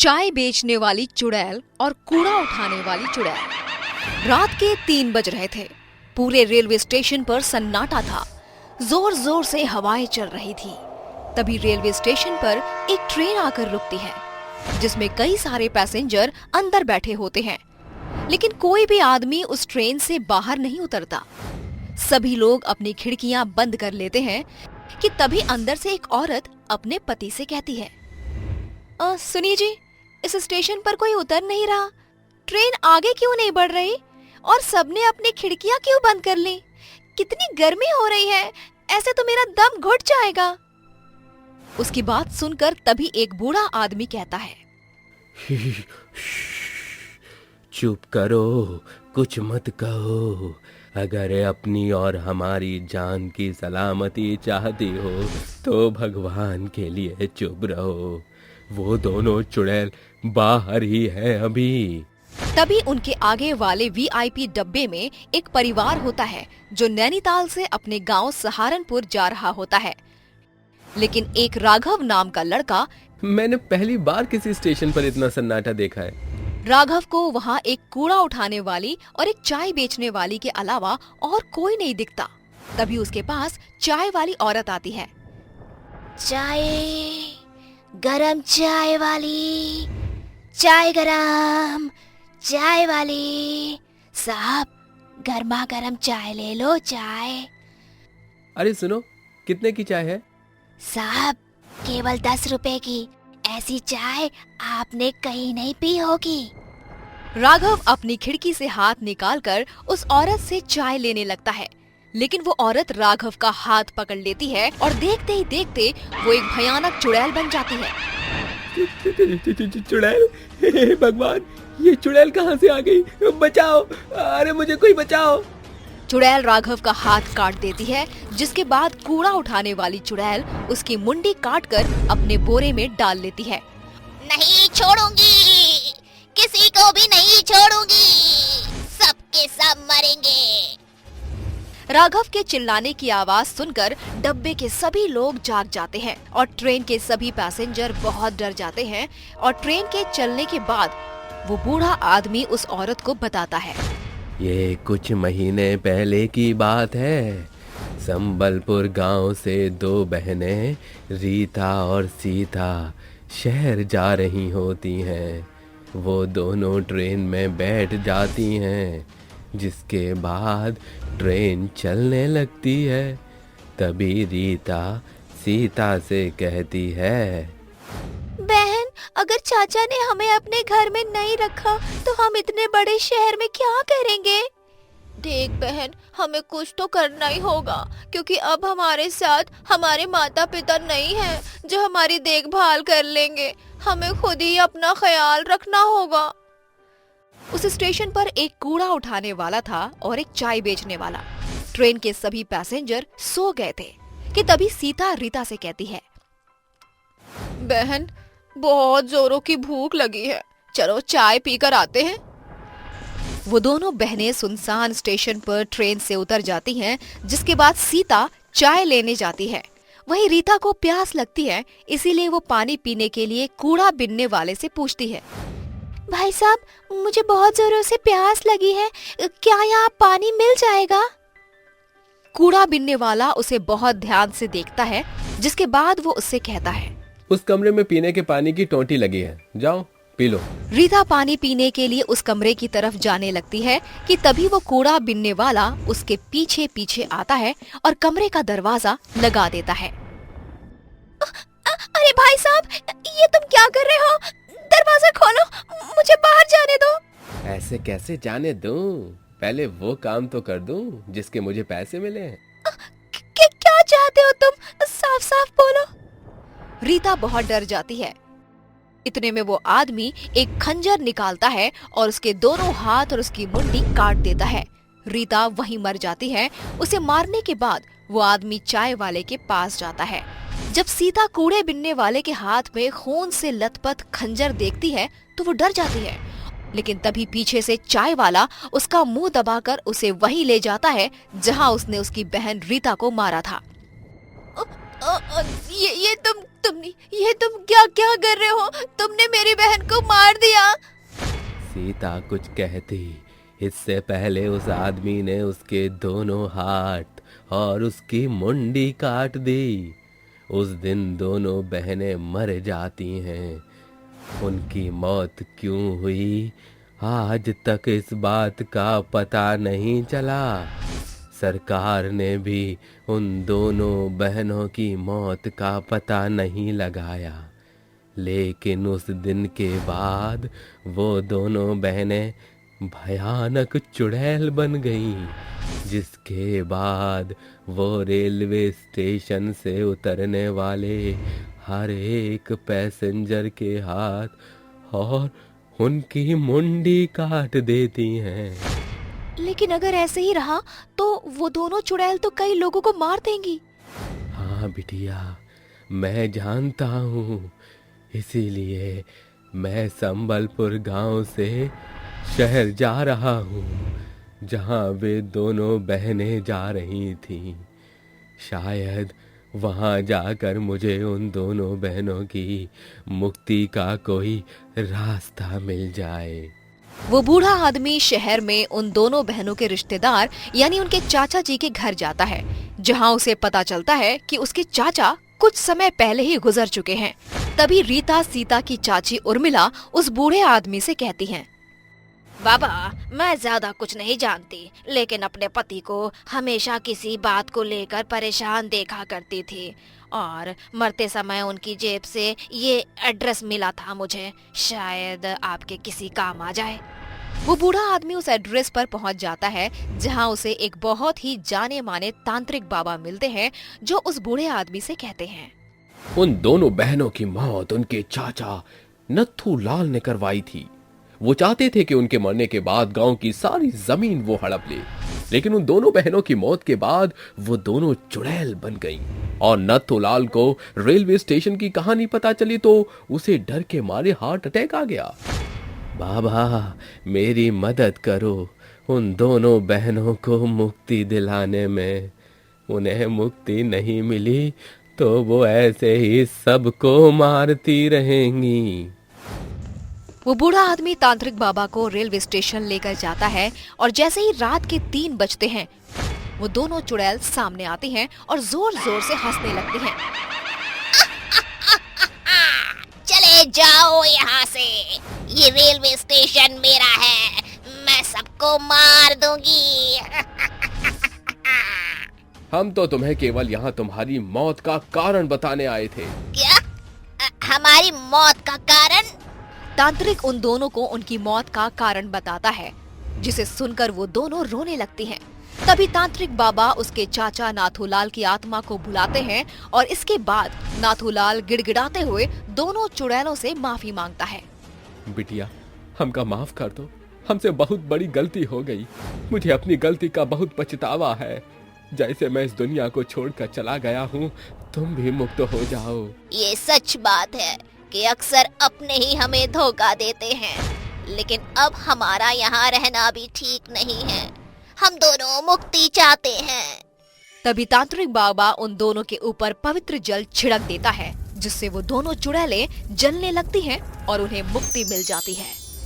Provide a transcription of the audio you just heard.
चाय बेचने वाली चुड़ैल और कूड़ा उठाने वाली चुड़ैल। रात के 3 बज रहे थे। पूरे रेलवे स्टेशन पर सन्नाटा था। जोर जोर से हवाएं चल रही थी। तभी रेलवे स्टेशन पर एक ट्रेन आकर रुकती है, जिसमें कई सारे पैसेंजर अंदर बैठे होते हैं, लेकिन कोई भी आदमी उस ट्रेन से बाहर नहीं उतरता। सभी लोग अपनी खिड़कियां बंद कर लेते हैं कि तभी अंदर से एक औरत अपने पति से कहती है, सुनिए जी, इस स्टेशन पर कोई उतर नहीं रहा। ट्रेन आगे क्यों नहीं बढ़ रही और सबने अपनी खिड़कियां क्यों बंद कर ली? कितनी गर्मी हो रही है, ऐसे तो मेरा दम घुट जाएगा। उसकी बात सुनकर तभी एक बूढ़ा आदमी कहता है, चुप करो, कुछ मत कहो। अगर अपनी और हमारी जान की सलामती चाहती हो तो भगवान के लिए चुप रहो। वो दोनों चुड़ैल बाहर ही है अभी। तभी उनके आगे वाले वीआईपी डब्बे में एक परिवार होता है जो नैनीताल से अपने गांव सहारनपुर जा रहा होता है। लेकिन एक राघव नाम का लड़का, मैंने पहली बार किसी स्टेशन पर इतना सन्नाटा देखा है। राघव को वहाँ एक कूड़ा उठाने वाली और एक चाय बेचने वाली के अलावा और कोई नहीं दिखता। तभी उसके पास चाय वाली औरत आती है। चाय, गरम चाय वाली, चाय गरम, चाय वाली साहब, गर्मा गर्म चाय ले लो। चाय। अरे सुनो, कितने की चाय है? साहब, केवल 10 रुपए की। ऐसी चाय आपने कहीं नहीं पी होगी। राघव अपनी खिड़की से हाथ निकालकर उस औरत से चाय लेने लगता है, लेकिन वो औरत राघव का हाथ पकड़ लेती है और देखते ही देखते वो एक भयानक चुड़ैल बन जाती है। चुड़ैल, भगवान, ये चुड़ैल कहाँ से आ गई? बचाओ, अरे मुझे कोई बचाओ। चुड़ैल राघव का हाथ काट देती है, जिसके बाद कूड़ा उठाने वाली चुड़ैल उसकी मुंडी काटकर अपने बोरे में डाल लेती है। नहीं छोड़ूंगी, किसी को भी नहीं छोड़ूंगी, सबके सब मरेंगे। राघव के चिल्लाने की आवाज सुनकर डब्बे के सभी लोग जाग जाते हैं और ट्रेन के सभी पैसेंजर बहुत डर जाते हैं। और ट्रेन के चलने के बाद वो बूढ़ा आदमी उस औरत को बताता है, ये कुछ महीने पहले की बात है। संबलपुर गांव से 2 बहनें रीता और सीता शहर जा रही होती हैं। वो दोनों ट्रेन में बैठ जाती हैं, जिसके बाद ट्रेन चलने लगती है। तभी रीता सीता से कहती है, बहन, अगर चाचा ने हमें अपने घर में नहीं रखा तो हम इतने बड़े शहर में क्या करेंगे? देख बहन, हमें कुछ तो करना ही होगा, क्योंकि अब हमारे साथ हमारे माता पिता नहीं हैं जो हमारी देखभाल कर लेंगे। हमें खुद ही अपना ख्याल रखना होगा। उस स्टेशन पर एक कूड़ा उठाने वाला था और एक चाय बेचने वाला। ट्रेन के सभी पैसेंजर सो गए थे कि तभी सीता रीता से कहती है, बहन, बहुत जोरों की भूख लगी है, चलो चाय पीकर आते हैं। वो दोनों बहनें सुनसान स्टेशन पर ट्रेन से उतर जाती हैं, जिसके बाद सीता चाय लेने जाती है। वहीं रीता को प्यास लगती है, इसीलिए वो पानी पीने के लिए कूड़ा बिनने वाले से पूछती है, भाई साहब, मुझे बहुत जोरों से प्यास लगी है, क्या यहाँ पानी मिल जाएगा? कूड़ा बिनने वाला उसे बहुत ध्यान से देखता है, जिसके बाद वो उससे कहता है, उस कमरे में पीने के पानी की टोंटी लगी है, जाओ पी लो। रीता पानी पीने के लिए उस कमरे की तरफ जाने लगती है कि तभी वो कूड़ा बिनने वाला उसके पीछे पीछे आता है और कमरे का दरवाजा लगा देता है। अरे भाई साहब, ये तुम क्या कर रहे हो? दरवाजा खोलो, मुझे बाहर जाने दो। ऐसे कैसे जाने दूं? पहले वो काम तो कर दूं जिसके मुझे पैसे मिले। क्या चाहते हो तुम? साफ साफ बोलो। रीता बहुत डर जाती है। इतने में वो आदमी एक खंजर निकालता है और उसके दोनों हाथ और उसकी मुंडी काट देता है। रीता वहीं मर जाती है। उसे मारने के बाद वो आदमी चाय वाले के पास जाता है। जब सीता कूड़े बिनने वाले के हाथ में खून से लथपथ खंजर देखती है तो वो डर जाती है, लेकिन तभी पीछे से चाय वाला उसका मुंह दबाकर उसे वहीं ले जाता है जहां उसने उसकी बहन रीता को मारा था। ये तुम क्या क्या कर रहे हो? तुमने मेरी बहन को मार दिया। सीता कुछ कहती इससे पहले उस आदमी ने उसके दोनों हाथ और उसकी मुंडी काट दी। उस दिन दोनों बहनें मर जाती हैं। उनकी मौत क्यों हुई आज तक इस बात का पता नहीं चला। सरकार ने भी उन दोनों बहनों की मौत का पता नहीं लगाया, लेकिन उस दिन के बाद वो दोनों बहनें भयानक चुड़ैल बन गईं, जिसके बाद वो रेलवे स्टेशन से उतरने वाले हर एक पैसेंजर के हाथ और उनकी मुंडी काट देती हैं। लेकिन अगर ऐसे ही रहा तो वो दोनों चुड़ैल तो कई लोगों को मार देंगी। हाँ बिटिया, मैं जानता हूँ, इसीलिए मैं संबलपुर गांव से शहर जा रहा हूँ, जहाँ वे दोनों बहनें जा रही थीं। शायद वहाँ जाकर मुझे उन दोनों बहनों की मुक्ति का कोई रास्ता मिल जाए। वो बूढ़ा आदमी शहर में उन दोनों बहनों के रिश्तेदार यानी उनके चाचा जी के घर जाता है, जहाँ उसे पता चलता है कि उसके चाचा कुछ समय पहले ही गुजर चुके हैं। तभी रीता सीता की चाची उर्मिला उस बूढ़े आदमी से कहती हैं, बाबा, मैं ज्यादा कुछ नहीं जानती, लेकिन अपने पति को हमेशा किसी बात को लेकर परेशान देखा करती थी और मरते समय उनकी जेब से ये एड्रेस मिला था मुझे, शायद आपके किसी काम आ जाए। वो बूढ़ा आदमी उस एड्रेस पर पहुंच जाता है, जहां उसे एक बहुत ही जाने माने तांत्रिक बाबा मिलते हैं, जो उस बूढ़े आदमी से कहते हैं, उन दोनों बहनों की मौत उनके चाचा नत्थू लाल ने करवाई थी। वो चाहते थे कि उनके मरने के बाद गांव की सारी जमीन वो हड़प ले, लेकिन उन दोनों बहनों की मौत के बाद वो दोनों चुड़ैल बन गईं और नत्थूलाल को रेलवे स्टेशन की कहानी पता चली तो उसे डर के मारे हार्ट अटैक आ गया। बाबा, मेरी मदद करो उन दोनों बहनों को मुक्ति दिलाने में। उन्हें मुक्ति नहीं मिली तो वो ऐसे ही सबको मारती रहेंगी। वो बूढ़ा आदमी तांत्रिक बाबा को रेलवे स्टेशन लेकर जाता है और जैसे ही रात के 3 बजते हैं, वो दोनों चुड़ैल सामने आती हैं और जोर जोर से हंसने लगती हैं। चले जाओ यहाँ से, ये रेलवे स्टेशन मेरा है, मैं सबको मार दूंगी। हम तो तुम्हें केवल यहाँ तुम्हारी मौत का कारण बताने आए थे। क्या? हमारी मौत का कारण? तांत्रिक उन दोनों को उनकी मौत का कारण बताता है, जिसे सुनकर वो दोनों रोने लगती हैं। तभी तांत्रिक बाबा उसके चाचा नाथूलाल की आत्मा को बुलाते हैं और इसके बाद नाथूलाल गिड़गिड़ाते हुए दोनों चुड़ैलों से माफी मांगता है। बिटिया, हमका माफ कर दो, हमसे बहुत बड़ी गलती हो गई। मुझे अपनी गलती का बहुत पछतावा है। जैसे मैं इस दुनिया को छोड़कर चला गया हूँ, तुम भी मुक्त हो जाओ। ये सच बात है कि अक्सर अपने ही हमें धोखा देते हैं, लेकिन अब हमारा यहाँ रहना भी ठीक नहीं है। हम दोनों मुक्ति चाहते हैं। तभी तांत्रिक बाबा उन दोनों के ऊपर पवित्र जल छिड़क देता है, जिससे वो दोनों चुड़ैलें जलने लगती हैं और उन्हें मुक्ति मिल जाती है।